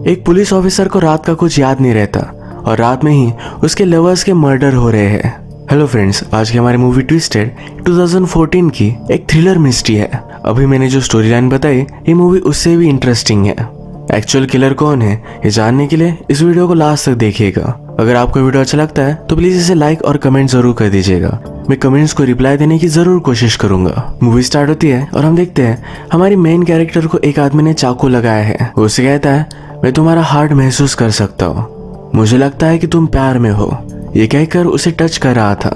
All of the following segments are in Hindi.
एक पुलिस ऑफिसर को रात का कुछ याद नहीं रहता और रात में ही उसके लवर्स के मर्डर हो रहे हैं। हेलो फ्रेंड्स, आज की हमारी मूवी ट्विस्टेड 2014 की एक थ्रिलर मिस्ट्री है। अभी मैंने जो स्टोरी लाइन बताई ये मूवी उससे भी इंटरेस्टिंग है। एक्चुअल किलर कौन है ये जानने के लिए इस वीडियो को लास्ट तक देखिएगा। अगर आपको वीडियो अच्छा लगता है तो प्लीज इसे लाइक और कमेंट जरूर कर दीजिएगा। मैं कमेंट्स को रिप्लाई देने की जरूर कोशिश करूंगा। मूवी स्टार्ट होती है और हम देखते हैं हमारी मेन कैरेक्टर को एक आदमी ने चाकू लगाया है। वो उसे कहता है, मैं तुम्हारा हार्ट महसूस कर सकता हूँ, मुझे लगता है कि तुम प्यार में हो। ये कहकर उसे टच कर रहा था।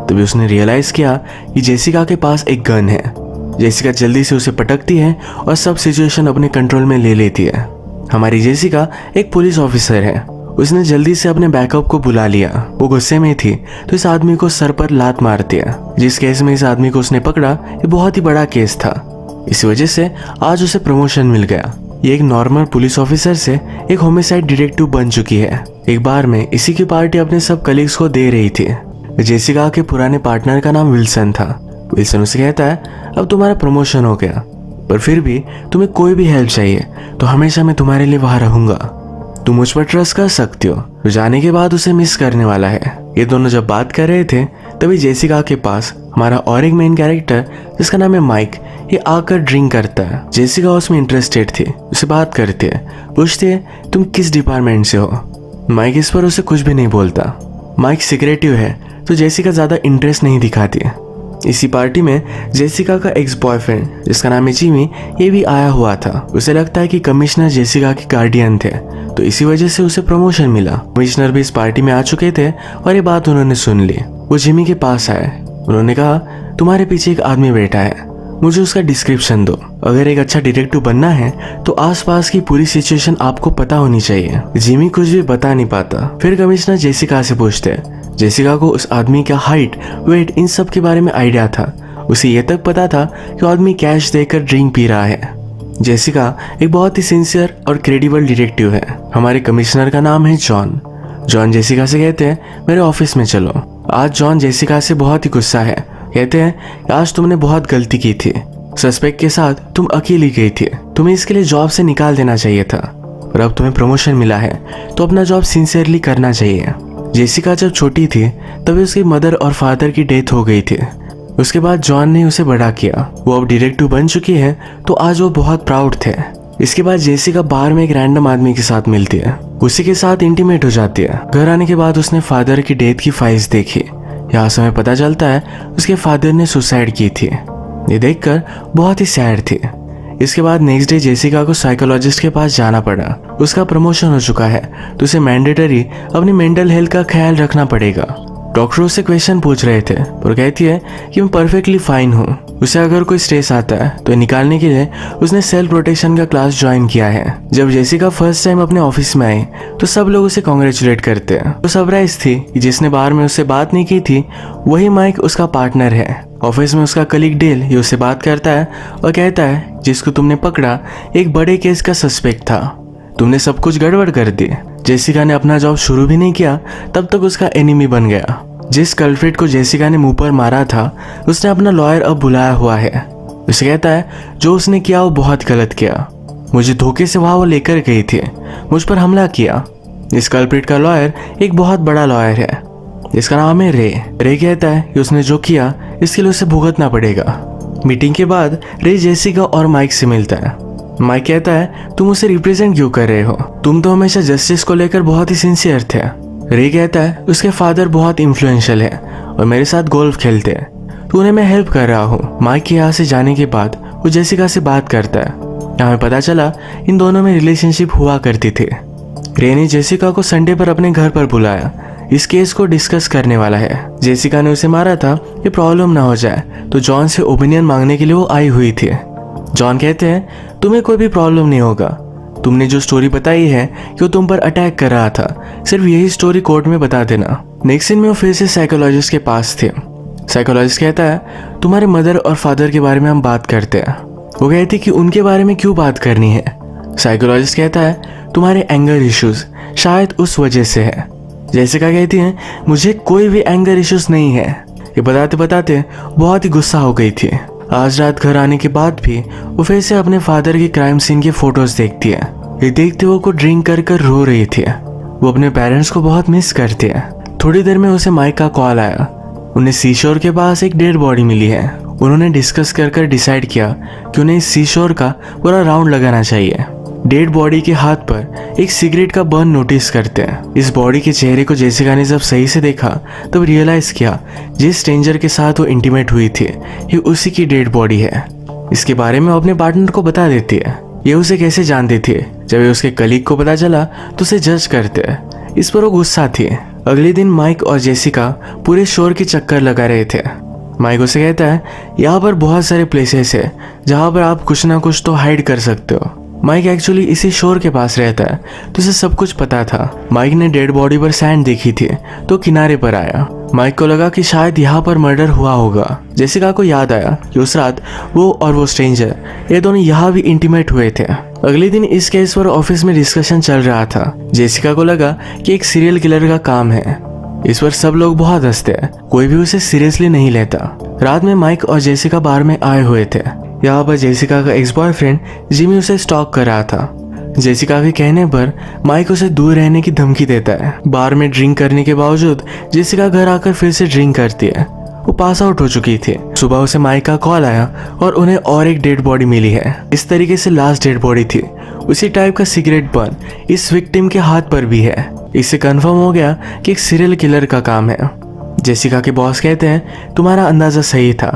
तभी उसने रियलाइज किया कि जेसिका के पास एक गन है। जेसिका जल्दी से उसे पटकती है और सब सिचुएशन अपने कंट्रोल में ले लेती है। हमारी जेसिका एक पुलिस ऑफिसर है। उसने जल्दी से अपने बैकअप को बुला लिया। वो गुस्से में थी तो इस आदमी को सर पर लात मार दिया। जिस केस में इस आदमी को उसने पकड़ा ये बहुत ही बड़ा केस था। इसी वजह से आज उसे प्रमोशन मिल गया। ये एक नॉर्मल पुलिस ऑफिसर से एक होमिसाइड डिटेक्टिव बन चुकी है। एक बार में इसी की पार्टी अपने सब कलीग्स को दे रही थी। जेसिका के पुराने पार्टनर का नाम विल्सन था। विल्सन उसे कहता है, अब तुम्हारा प्रमोशन हो गया, पर फिर भी तुम्हें कोई भी हेल्प चाहिए तो हमेशा मैं तुम्हारे लिए वहां रहूंगा। तुम मुझ पर ट्रस्ट कर सकती हो। तो जाने के बाद उसे मिस करने वाला है। ये दोनों जब बात कर रहे थे तभी जेसिका के पास हमारा और एक मेन कैरेक्टर जिसका नाम है माइक ये आकर ड्रिंक करता है। जेसिका उसमें इंटरेस्टेड थी, उसे बात करती है, पूछती है तुम किस डिपार्टमेंट से हो। माइक इस पर उसे कुछ भी नहीं बोलता। माइक सिक्रेटिव है तो जेसिका ज्यादा इंटरेस्ट नहीं दिखाती। इसी पार्टी में जेसिका का एक्स बॉयफ्रेंड जिसका नाम है जिमी ये भी आया हुआ था। उसे लगता है कि कमिश्नर जेसिका के गार्डियन थे तो इसी वजह से उसे प्रमोशन मिला। कमिश्नर भी इस पार्टी में आ चुके थे और ये बात उन्होंने सुन ली। वो जिमी के पास आए। उन्होंने कहा, तुम्हारे पीछे एक आदमी बैठा है, मुझे उसका डिस्क्रिप्शन दो। अगर एक अच्छा डिटेक्टिव बनना है तो आसपास की पूरी सिचुएशन आपको पता होनी चाहिए। जिमी कुछ भी बता नहीं पाता। फिर कमिश्नर जेसिका से पूछते, जेसिका को उस आदमी का हाइट, वेट इन सब के बारे में आइडिया था। उसे ये तक पता था कि वो आदमी कैश देकर ड्रिंक पी रहा है। जेसिका एक बहुत ही सिंसियर और क्रेडिबल डिटेक्टिव है। हमारे कमिश्नर का नाम है जॉन। जॉन जेसिका से कहते हैं, मेरे ऑफिस में चलो। आज जॉन जेसिका से बहुत ही गुस्सा है। कहते हैं, आज तुमने बहुत गलती की थी। सस्पेक्ट के साथ तुम अकेली गई थी। तुम्हें इसके लिए जॉब से निकाल देना चाहिए था, और अब तुम्हें प्रमोशन मिला है तो अपना जॉब सिंसियरली करना चाहिए। जेसिका जब छोटी थी तभी उसकी मदर और फादर की डेथ हो गई थी। उसके बाद जॉन ने उसे बड़ा किया। वो अब डिटेक्टिव बन चुकी है तो आज वो बहुत प्राउड थे। इसके बाद जेसिका बार में एक रैंडम आदमी के साथ मिलती है। उसी के साथ इंटीमेट हो जाती है। घर आने के बाद उसने फादर की डेथ की फाइल्स देखी। यहाँ से हमें पता चलता है उसके फादर ने सुसाइड की थी। ये देखकर बहुत ही सैड थी। इसके बाद नेक्स्ट डे जेसिका को साइकोलॉजिस्ट के पास जाना पड़ा। उसका प्रमोशन हो चुका है तो उसे मैंडेटरी अपनी मेंटल हेल्थ का ख्याल रखना पड़ेगा। डॉक्टर उससे क्वेश्चन पूछ रहे थे और कहती है कि मैं परफेक्टली फाइन हूँ। उसे अगर कोई स्ट्रेस आता है तो निकालने के लिए उसने सेल्फ प्रोटेक्शन का क्लास ज्वाइन किया है। जब जेसिका फर्स्ट टाइम अपने ऑफिस में आई तो सब लोग उसे कॉन्ग्रेचुलेट करते हैं। वो सरप्राइज थी कि जिसने बाहर में उससे बात नहीं की थी वही माइक उसका पार्टनर है। ऑफिस में उसका कलीग डेल ये उससे बात करता है और कहता है, जिसको तुमने पकड़ा एक बड़े केस का सस्पेक्ट था, तुमने सब कुछ गड़बड़ कर दी। जेसिका ने अपना जॉब शुरू भी नहीं किया तब तक उसका एनिमी बन गया। जिस कल्प्रिट को जेसिका ने मुंह पर मारा था उसने अपना लॉयर अब बुलाया हुआ है। उसे कहता है, जो उसने किया वो बहुत गलत किया। मुझे धोखे से वहां वो लेकर गई थी, मुझ पर हमला किया। इस कल्प्रिट का लॉयर एक बहुत बड़ा लॉयर है जिसका नाम है रे। रे कहता है कि उसने जो किया इसके लिए उसे भुगतना पड़ेगा। मीटिंग के बाद रे जेसिका और माइक से मिलता है। माइक कहता है, तुम उसे रिप्रेजेंट क्यों कर रहे हो? तुम तो हमेशा जस्टिस को लेकर बहुत ही सिंसियर थे। रे कहता है, उसके फादर बहुत इन्फ्लुएंशियल है और मेरे साथ गोल्फ खेलते हैं तो उन्हें मैं हेल्प कर रहा हूँ। माइक के यहाँ से जाने के बाद वो जेसिका से बात करता है। हमें पता चला इन दोनों में रिलेशनशिप हुआ करती थी। रे ने जेसिका को संडे पर अपने घर पर बुलाया। इस केस को डिस्कस करने वाला है। जेसिका ने उसे मारा था, ये प्रॉब्लम ना हो जाए तो जॉन से ओपिनियन मांगने के लिए वो आई हुई थी। जॉन कहते हैं, तुम्हें कोई भी प्रॉब्लम नहीं होगा। तुमने जो स्टोरी बताई है कि वो तुम पर अटैक कर रहा था, सिर्फ यही स्टोरी कोर्ट में बता देना। नेक्स्ट सीन में वो फिर से साइकोलॉजिस्ट के पास थे। साइकोलॉजिस्ट कहता है, तुम्हारे मदर और फादर के बारे में हम बात करते हैं। वो कहती कि उनके बारे में क्यों बात करनी है। साइकोलॉजिस्ट कहता है, तुम्हारे एंगर इश्यूज शायद उस वजह से है। जेसिका कहती है, मुझे कोई भी एंगर इश्यूज नहीं है। ये बताते बताते बहुत ही गुस्सा हो गई थी। आज रात घर आने के बाद भी वो फिर से अपने फादर की क्राइम सीन की फोटोज देखती है। ये देखते वो को ड्रिंक कर कर रो रही थी। वो अपने पेरेंट्स को बहुत मिस करती है। थोड़ी देर में उसे माइक का कॉल आया। उन्हें सीशोर के पास एक डेड बॉडी मिली है। उन्होंने डिस्कस कर कर डिसाइड किया कि उन्हें इस सीशोर का पूरा राउंड लगाना चाहिए। डेड बॉडी के हाथ पर एक सिगरेट का बर्न नोटिस करते हैं। इस बॉडी के चेहरे को जेसिका ने जब सही से देखा तब रियलाइज किया जिस स्ट्रेंजर के साथ वो इंटीमेट हुई थी ये उसी की डेड बॉडी है। इसके बारे में वो अपने पार्टनर को बता देती है। ये उसे कैसे जानती थी? जब ये उसके कलीग को पता चला तो उसे जज करते हैं। इस पर वो गुस्सा थी। अगले दिन माइक और जेसिका पूरे शोर के चक्कर लगा रहे थे। माइक उसे कहता है यहाँ पर बहुत सारे प्लेसेस है जहाँ पर आप कुछ ना कुछ तो हाइड कर सकते हो। माइक एक्चुअली इसी शोर के पास रहता है तो उसे सब कुछ पता था। माइक ने डेड बॉडी पर सैंड देखी थी तो किनारे पर आया। माइक को लगा कि शायद यहाँ पर मर्डर हुआ होगा। जेसिका को याद आया कि उस रात वो और वो स्ट्रेंजर ये दोनों यहाँ भी इंटीमेट हुए थे। अगले दिन इस केस पर ऑफिस में डिस्कशन चल रहा था। जेसिका को लगा कि एक सीरियल किलर का काम है। इस पर सब लोग बहुत हंसते हैं, कोई भी उसे सीरियसली नहीं लेता। रात में माइक और जेसिका बार में आए हुए थे। यहाँ पर जेसिका का एक्स बॉयफ्रेंड जिमी उसे स्टॉक कर रहा था। जेसिका के कहने पर माइक उसे दूर रहने की धमकी देता है। बार में ड्रिंक करने के बावजूद जेसिका घर आकर फिर से ड्रिंक करती है। वो पास आउट हो चुकी थी। सुबह उसे माइक का कॉल आया और उन्हें और एक डेड बॉडी मिली है। इस तरीके से लास्ट डेड बॉडी थी। उसी टाइप का सिगरेट बर्न इस विक्टिम के हाथ पर भी है। इससे कंफर्म हो गया कि एक सीरियल किलर का काम है। जेसिका के बॉस कहते हैं तुम्हारा अंदाजा सही था,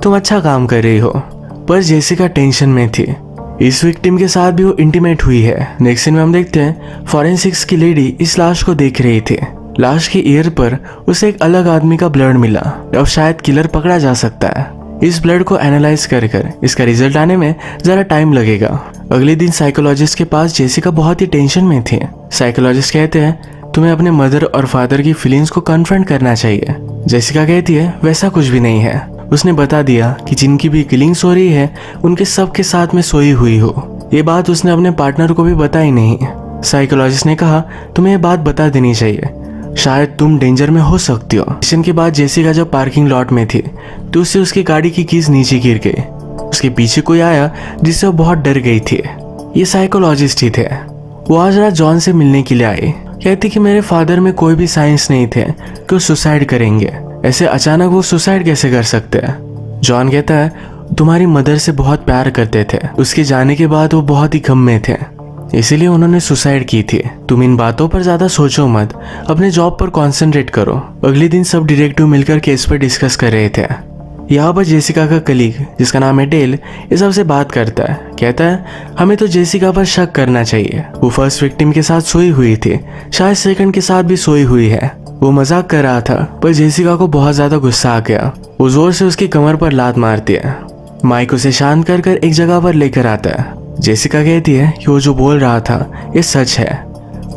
तुम अच्छा काम कर रही हो। पर जेसिका टेंशन में थी। इस विक्टिम के साथ भी वो इंटीमेट हुई है। नेक्स्ट सीन में हम देखते हैं फॉरेंसिक्स की लेडी इस लाश को देख रही थी। लाश के ईयर पर उसे एक अलग आदमी का ब्लड मिला। अब शायद किलर पकड़ा जा सकता है। इस ब्लड को एनालाइज कर कर इसका रिजल्ट आने में जरा टाइम लगेगा। अगले दिन साइकोलॉजिस्ट के पास जेसिका बहुत ही टेंशन में थी। साइकोलॉजिस्ट कहते हैं तुम्हें अपने मदर और फादर की फीलिंग्स को कन्फ्रंट करना चाहिए। जेसिका कहती है वैसा कुछ भी नहीं है। उसने बता दिया कि जिनकी भी किलिंग्स हो रही है उनके सबके साथ में सोई हुई हो। ये बात उसने अपने पार्टनर को भी बताई नहीं। साइकोलॉजिस्ट ने कहा तुम्हें ये बात बता देनी चाहिए, शायद तुम डेंजर में हो सकती हो। मिशन के बाद जेसिका जब पार्किंग लॉट में थी तो उससे उसकी गाड़ी की कीज नीचे गिर गई। उसके पीछे कोई आया जिससे वो बहुत डर गई थी। ये साइकोलॉजिस्ट ही थे। वो आज रात जॉन से मिलने के लिए आई। कहती कि मेरे फादर में कोई भी साइंस नहीं थे कि वो सुसाइड करेंगे। ऐसे अचानक वो सुसाइड कैसे कर सकते हैं? जॉन कहता है तुम्हारी मदर से बहुत प्यार करते थे, उसके जाने के बाद वो बहुत ही गम में थे, इसीलिए उन्होंने सुसाइड की थी। तुम इन बातों पर ज्यादा सोचो मत, अपने जॉब पर कंसंट्रेट करो। अगले दिन सब डिटेक्टिव मिलकर केस पर डिस्कस कर रहे थे। यहाँ पर जेसिका का कलीग जिसका नाम है डेल ये सबसे बात करता है। कहता है हमें तो जेसिका पर शक करना चाहिए। वो फर्स्ट विक्टिम के साथ सोई हुई थी, शायद सेकंड के साथ भी सोई हुई है। वो मजाक कर रहा था पर जेसिका को बहुत ज्यादा गुस्सा आ गया। वो जोर से उसकी कमर पर लात मारती है। माइक उसे शांत कर कर एक जगह पर लेकर आता है। जेसिका कहती है कि वो जो बोल रहा था ये सच है।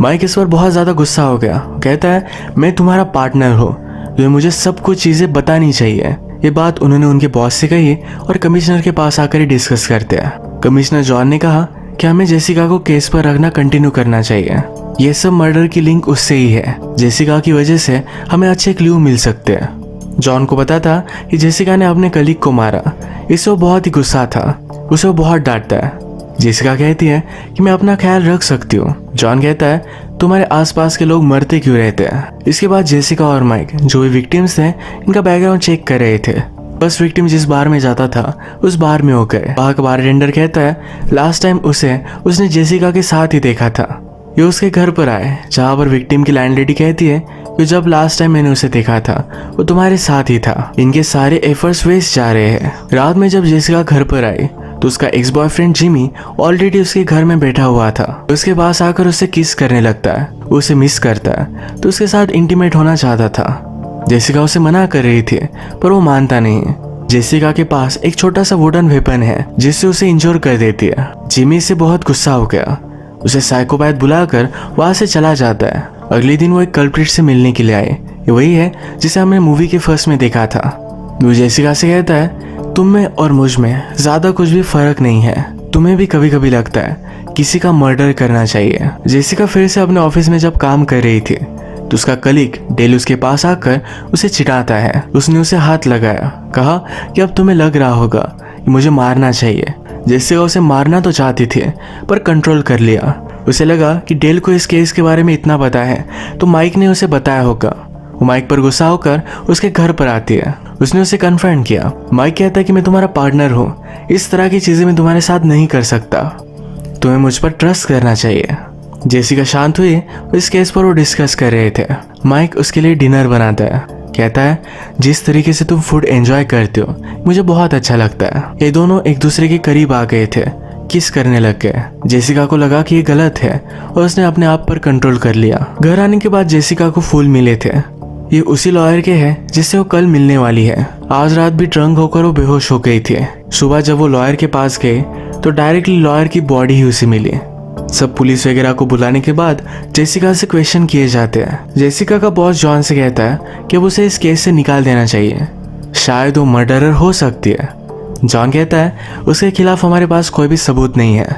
माइक इस पर बहुत ज्यादा गुस्सा हो गया। कहता है मैं तुम्हारा पार्टनर हूँ, तुम्हें मुझे सब कुछ चीजें बतानी चाहिए। ये बात उन्होंने उनके बॉस से कही और कमिश्नर के पास आकर ही डिस्कस करते हैं। कमिश्नर जॉन ने कहा कि हमें जेसिका को केस पर रखना कंटिन्यू करना चाहिए। ये सब मर्डर की लिंक उससे ही है। जेसिका की वजह से हमें अच्छे क्लू मिल सकते हैं। जॉन को पता था कि जेसिका ने अपने कलीग को मारा, इससे वो बहुत ही गुस्सा था। उसे वो बहुत डांटता है। जेसिका कहती है कि मैं अपना ख्याल रख सकती हूँ। जॉन कहता है तुम्हारे आसपास के लोग मरते क्यों रहते हैं? इसके बाद जेसिका और माइक जो भी विक्टिम्स थे इनका बैकग्राउंड चेक कर रहे थे। फर्स्ट विक्टिम जिस बार में जाता था उस बार में हो गए। वहाँ का बारटेंडर कहता है लास्ट टाइम उसने जेसिका के साथ ही देखा था। ये उसके घर पर आए जहाँ पर विक्टिम की लैंडलेडी कहती है कि जब लास्ट टाइम मैंने उसे देखा था वो तुम्हारे साथ ही था। इनके सारे एफर्ट्स वेस्ट जा रहे हैं। रात में जब जेसिका घर पर आई तो उसका एक्स बॉयफ्रेंड जिमी ऑलरेडी उसके घर में बैठा हुआ था। उसके पास आकर उससे किस करने लगता है। वो उसे मिस करता है तो उसके साथ इंटीमेट होना चाहता था। जेसिका उसे मना कर रही थी पर वो मानता नहीं। जेसिका के पास एक छोटा सा वुडन वेपन है जिससे उसे इंजोर कर देती है। जिमी से बहुत गुस्सा हो गया, उसे साइकोपैथ बुलाकर वहां से चला जाता है। अगले दिन वो एक कल्प्रिट से मिलने के लिए आए। ये वही है जिसे हमने मूवी के फर्स्ट में देखा था। वो जेसिका से कहता है तुम में और मुझ में ज्यादा कुछ भी फर्क नहीं है। तुम्हें भी कभी कभी लगता है किसी का मर्डर करना चाहिए। जेसिका फिर से अपने ऑफिस में जब काम कर रही थी तो उसका कलीग डेल उसके पास आकर उसे चिढ़ाता है। उसने उसे हाथ लगाया, कहा कि अब तुम्हें लग रहा होगा कि मुझे मारना चाहिए। जेसिका उसे मारना तो चाहती थी पर कंट्रोल कर लिया। उसे लगा कि डेल को इस केस के बारे में इतना पता है तो माइक ने उसे बताया होगा। वो माइक पर गुस्सा होकर उसके घर पर आती है। उसने उसे कन्फर्म किया। माइक कहता है कि मैं तुम्हारा पार्टनर हूँ, इस तरह की चीजें मैं तुम्हारे साथ नहीं कर सकता, तुम्हें मुझ पर ट्रस्ट करना चाहिए। जेसिका शांत हुई। इस केस पर वो डिस्कस कर रहे थे। माइक उसके लिए डिनर बनाता है। कहता है जिस तरीके से तुम फूड एंजॉय करते हो मुझे बहुत अच्छा लगता है। ये दोनों एक दूसरे के करीब आ गए थे, किस करने लग गए। जेसिका को लगा कि ये गलत है और उसने अपने आप पर कंट्रोल कर लिया। घर आने के बाद जेसिका को फूल मिले थे। ये उसी लॉयर के हैं जिससे वो कल मिलने वाली है। आज रात भी ड्रंक होकर वो बेहोश हो गई थी। सुबह जब वो लॉयर के पास गए तो डायरेक्टली लॉयर की बॉडी ही उसे मिली। सब पुलिस वगैरह को बुलाने के बाद जेसिका से क्वेश्चन किए जाते हैं। जेसिका का बॉस जॉन से कहता है कि उसे इस केस से निकाल देना चाहिए, शायद वो मर्डरर हो सकती है। जॉन कहता है उसके खिलाफ हमारे पास कोई भी सबूत नहीं है,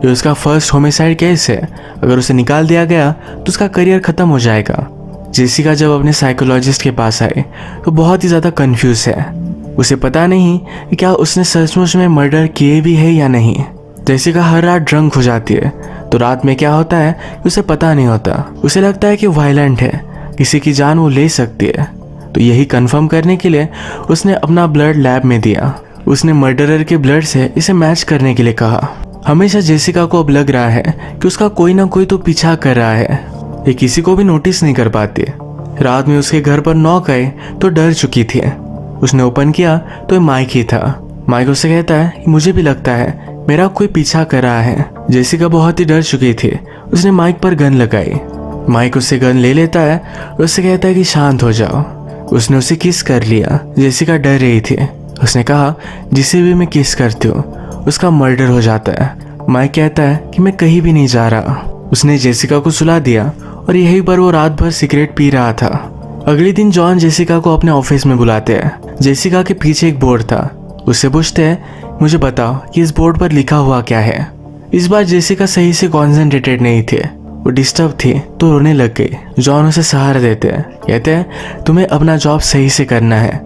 ये उसका फर्स्ट होमिसाइड केस है, अगर उसे निकाल दिया गया तो उसका करियर खत्म हो जाएगा। जेसिका जब अपने साइकोलॉजिस्ट के पास आई तो बहुत ही ज़्यादा कंफ्यूज है। उसे पता नहीं कि क्या उसने सचमुच में मर्डर किए भी है या नहीं। जेसिका हर रात ड्रंक हो जाती है तो रात में क्या होता है उसे पता नहीं होता। उसे लगता है कि वायलेंट है, किसी की जान वो ले सकती है। तो यही कंफर्म करने के लिए उसने अपना ब्लड लैब में दिया। उसने मर्डरर के ब्लड से इसे मैच करने के लिए कहा। हमेशा जेसिका को अब लग रहा है कि उसका कोई ना कोई तो पीछा कर रहा है, ये किसी को भी नोटिस नहीं कर पाती। रात में उसके घर पर नॉक आए तो डर चुकी थी। उसने ओपन किया तो ये माइक ही था। माइक उससे कहता है कि मुझे भी लगता है मेरा कोई पीछा कर रहा है। जेसिका बहुत ही डर चुकी थी। उसने माइक पर गन लगाई। माइक उससे गन ले लेता है और उससे कहता है कि शांत हो जाओ। उसने उसे किस कर लिया। जेसिका डर रही थी। उसने कहा जिसे भी मैं किस करती हूँ उसका मर्डर हो जाता है। माइक कहता है कि मैं कहीं भी नहीं जा रहा। उसने जेसिका को सुला दिया और यहीं पर वो रात भर सिगरेट पी रहा था। अगले दिन जॉन जेसिका को अपने ऑफिस में बुलाते हैं। जेसिका के पीछे एक बोर्ड था। उससे पूछते हैं मुझे बताओ कि इस बोर्ड पर लिखा हुआ क्या है। इस बार जेसिका सही से कॉन्सेंट्रेटेड नहीं थे, वो डिस्टर्ब थी तो रोने लग गई। जॉन उसे सहारा देते हैं, कहते हैं तुम्हें अपना जॉब सही से करना है,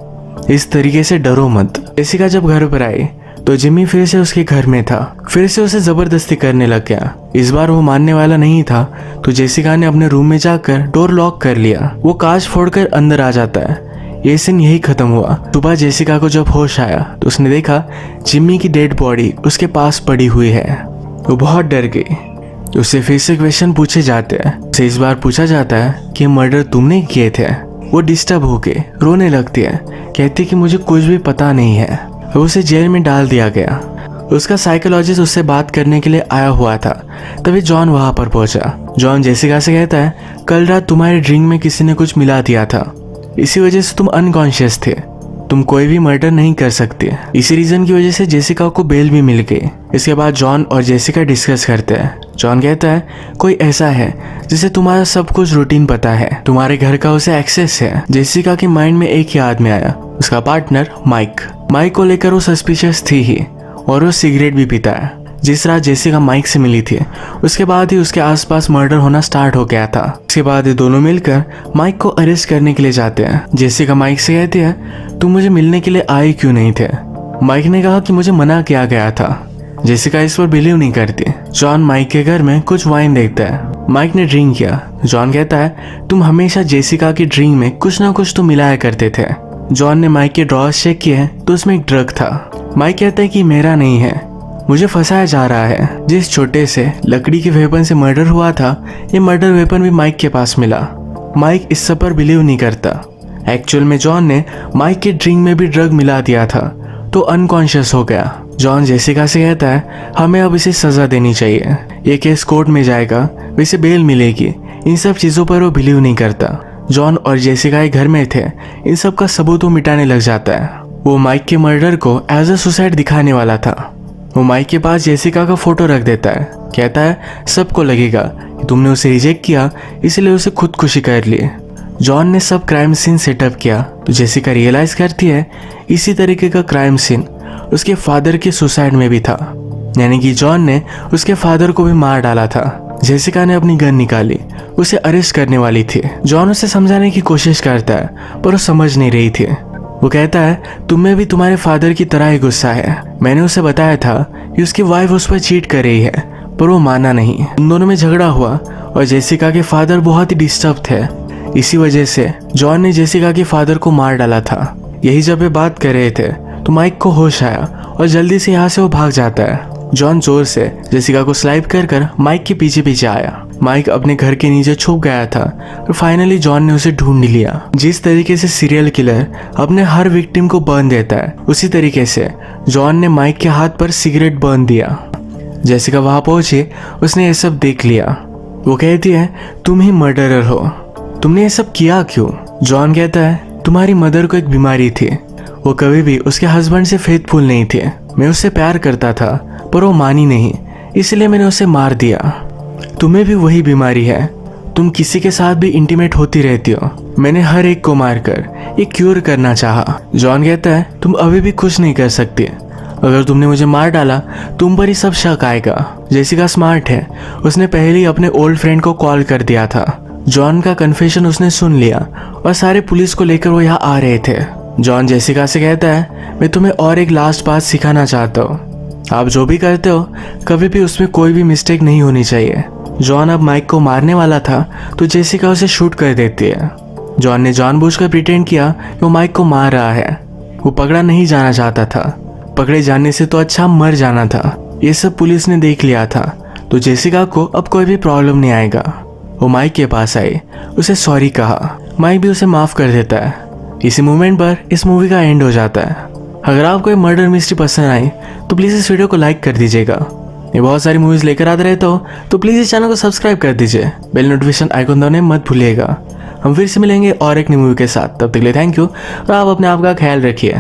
इस तरीके से डरो मत। जेसिका जब घर पर आई तो जिमी फिर से उसके घर में था। फिर से उसे जबरदस्ती करने लग गया। इस बार वो मानने वाला नहीं था तो जेसिका ने अपने रूम में जाकर डोर लॉक कर लिया। वो कांच फोड़कर अंदर आ जाता है। ये सीन यही खत्म हुआ। सुबह जेसिका को जब होश आया तो उसने देखा जिम्मी की डेड बॉडी उसके पास पड़ी हुई है। वो बहुत डर गई। उससे फिर से क्वेश्चन पूछे जाते हैं। उसे इस बार पूछा जाता है कि मर्डर तुमने किए थे। वो डिस्टर्ब होके रोने लगती है, कहती कि मुझे कुछ भी पता नहीं है। उसे जेल में डाल दिया गया। उसका साइकोलॉजिस्ट उससे बात करने के लिए आया हुआ था। तभी जॉन वहां पर पहुंचा। जॉन जेसिका से कहता है कल रात तुम्हारे ड्रिंक में किसी ने कुछ मिला दिया था, इसी वजह से तुम अनकॉन्शियस थे, तुम कोई भी मर्डर नहीं कर सकते। इसी रीजन की वजह से जेसिका को बेल भी मिल गई। इसके बाद जॉन और जेसिका डिस्कस करते हैं। जॉन कहता है कोई ऐसा है जिसे तुम्हारा सब कुछ रूटीन पता है, तुम्हारे घर का उसे एक्सेस है। जेसिका के माइंड में एक ही आदमी आया, उसका पार्टनर माइक। माइक को लेकर वो सस्पिशियस थी ही और वो सिगरेट भी पीता है। जिस रात जेसिका माइक से मिली थी उसके बाद ही उसके आसपास मर्डर होना स्टार्ट हो गया था। उसके बाद ये दोनों मिलकर माइक को अरेस्ट करने के लिए जाते हैं। जेसिका माइक से कहती है तुम मुझे मिलने के लिए आए क्यों नहीं थे। माइक ने कहा कि मुझे मना किया गया था। जेसिका इस पर बिलीव नहीं करती। जॉन माइक के घर में कुछ वाइन देखता है। माइक ने ड्रिंक किया। जॉन कहता है तुम हमेशा जेसिका की ड्रिंक में कुछ ना कुछ तो मिलाया करते थे। जॉन ने माइक के ड्रॉर्स चेक किए तो उसमें एक ड्रग था। माइक कहता है कि मेरा नहीं है, मुझे फंसाया जा रहा है। जिस छोटे से लकड़ी के वेपन से मर्डर हुआ था ये मर्डर वेपन भी माइक के पास मिला। माइक इस सब पर बिलीव नहीं करता। एक्चुअल में जॉन ने माइक के ड्रिंक में भी ड्रग मिला दिया था तो अनकॉन्शियस हो गया। जॉन जेसिका से कहता है हमें अब इसे सजा देनी चाहिए, ये केस कोर्ट में जाएगा, इसे बेल मिलेगी। इन सब चीजों पर वो बिलीव नहीं करता। जॉन और जेसिका घर में थे, इन सब का सबूत वो मिटाने लग जाता है। वो माइक के मर्डर को एज अ सुसाइड दिखाने वाला था। वो माइक के पास जेसिका का फोटो रख देता है, कहता है सबको लगेगा कि तुमने उसे रिजेक्ट किया इसलिए उसे खुदकुशी कर ली। जॉन ने सब क्राइम सीन सेटअप किया तो जेसिका रियलाइज करती है इसी तरीके का क्राइम सीन उसके फादर के सुसाइड में भी था, यानी कि जॉन ने उसके फादर को भी मार डाला था। जेसिका ने अपनी गन निकाली, उसे अरेस्ट करने वाली थी। जॉन उसे समझाने की कोशिश करता है पर वो समझ नहीं रही थी। वो कहता है तुम्हें भी तुम्हारे फादर की तरह ही गुस्सा है। मैंने उसे बताया था कि उसकी वाइफ उस पर चीट कर रही है पर वो माना नहीं। उन दोनों में झगड़ा हुआ और जेसिका के फादर बहुत ही डिस्टर्ब थे। इसी वजह से जॉन ने जेसिका के फादर को मार डाला था। यही जब वे बात कर रहे थे तो माइक को होश आया और जल्दी से यहाँ से वो भाग जाता है। जॉन जोर से जेसिका को स्लाइप कर माइक के पीछे पीछे आया। माइक अपने घर के नीचे छुप गया था और फाइनली जॉन ने उसे ढूंढ लिया। जिस तरीके से सीरियल किलर अपने हर विक्टिम को बर्न देता है, उसी तरीके से जॉन ने माइक के हाथ पर सिगरेट बर्न दिया। जेसिका वहां पहुंची, उसने ये सब देख लिया। वो कहती है तुम ही मर्डरर हो, तुमने ये सब किया क्यों? जॉन कहता है तुम्हारी मदर को एक बीमारी थी, वो कभी भी उसके हस्बैंड से फेथफुल नहीं थे। मैं उससे प्यार करता था पर वो मानी नहीं, इसलिए मैंने उसे मार दिया। तुम्हें भी वही बीमारी है, तुम किसी के साथ भी इंटीमेट होती रहती हो। मैंने हर एक को मारकर ये क्योर करना चाहा। जॉन कहता है तुम अभी भी कुछ नहीं कर सकती, अगर तुमने मुझे मार डाला तुम पर ही सब शक आएगा। जेसिका स्मार्ट है, उसने पहले ही अपने ओल्ड फ्रेंड को कॉल कर दिया था। जॉन का कन्फेशन उसने सुन लिया और सारे पुलिस को लेकर वो यहाँ आ रहे थे। जॉन जेसिका से कहता है मैं तुम्हें और एक लास्ट बात सिखाना चाहता हूँ, आप जो भी करते हो कभी भी उसमें कोई भी मिस्टेक नहीं होनी चाहिए। जॉन अब माइक को मारने वाला था तो जेसिका उसे शूट कर देती है। जॉन ने जानबूझकर प्रिटेंड किया कि वो माइक को मार रहा है। वो पकड़ा नहीं जाना चाहता था, पकड़े जाने से तो अच्छा मर जाना था। ये सब पुलिस ने देख लिया था तो जेसिका को अब कोई भी प्रॉब्लम नहीं आएगा। वो माइक के पास आई, उसे सॉरी कहा। माइक भी उसे माफ कर देता है। इसी मोमेंट पर इस मूवी का एंड हो जाता है। अगर आपको ये मर्डर मिस्ट्री पसंद आई तो प्लीज़ इस वीडियो को लाइक कर दीजिएगा। ये बहुत सारी मूवीज़ लेकर आते रहता हो तो प्लीज़ इस चैनल को सब्सक्राइब कर दीजिए। बेल नोटिफिकेशन आइकन दबाने मत भूलिएगा। हम फिर से मिलेंगे और एक नई मूवी के साथ। तब तक के लिए थैंक यू और आप अपने आप का ख्याल रखिए।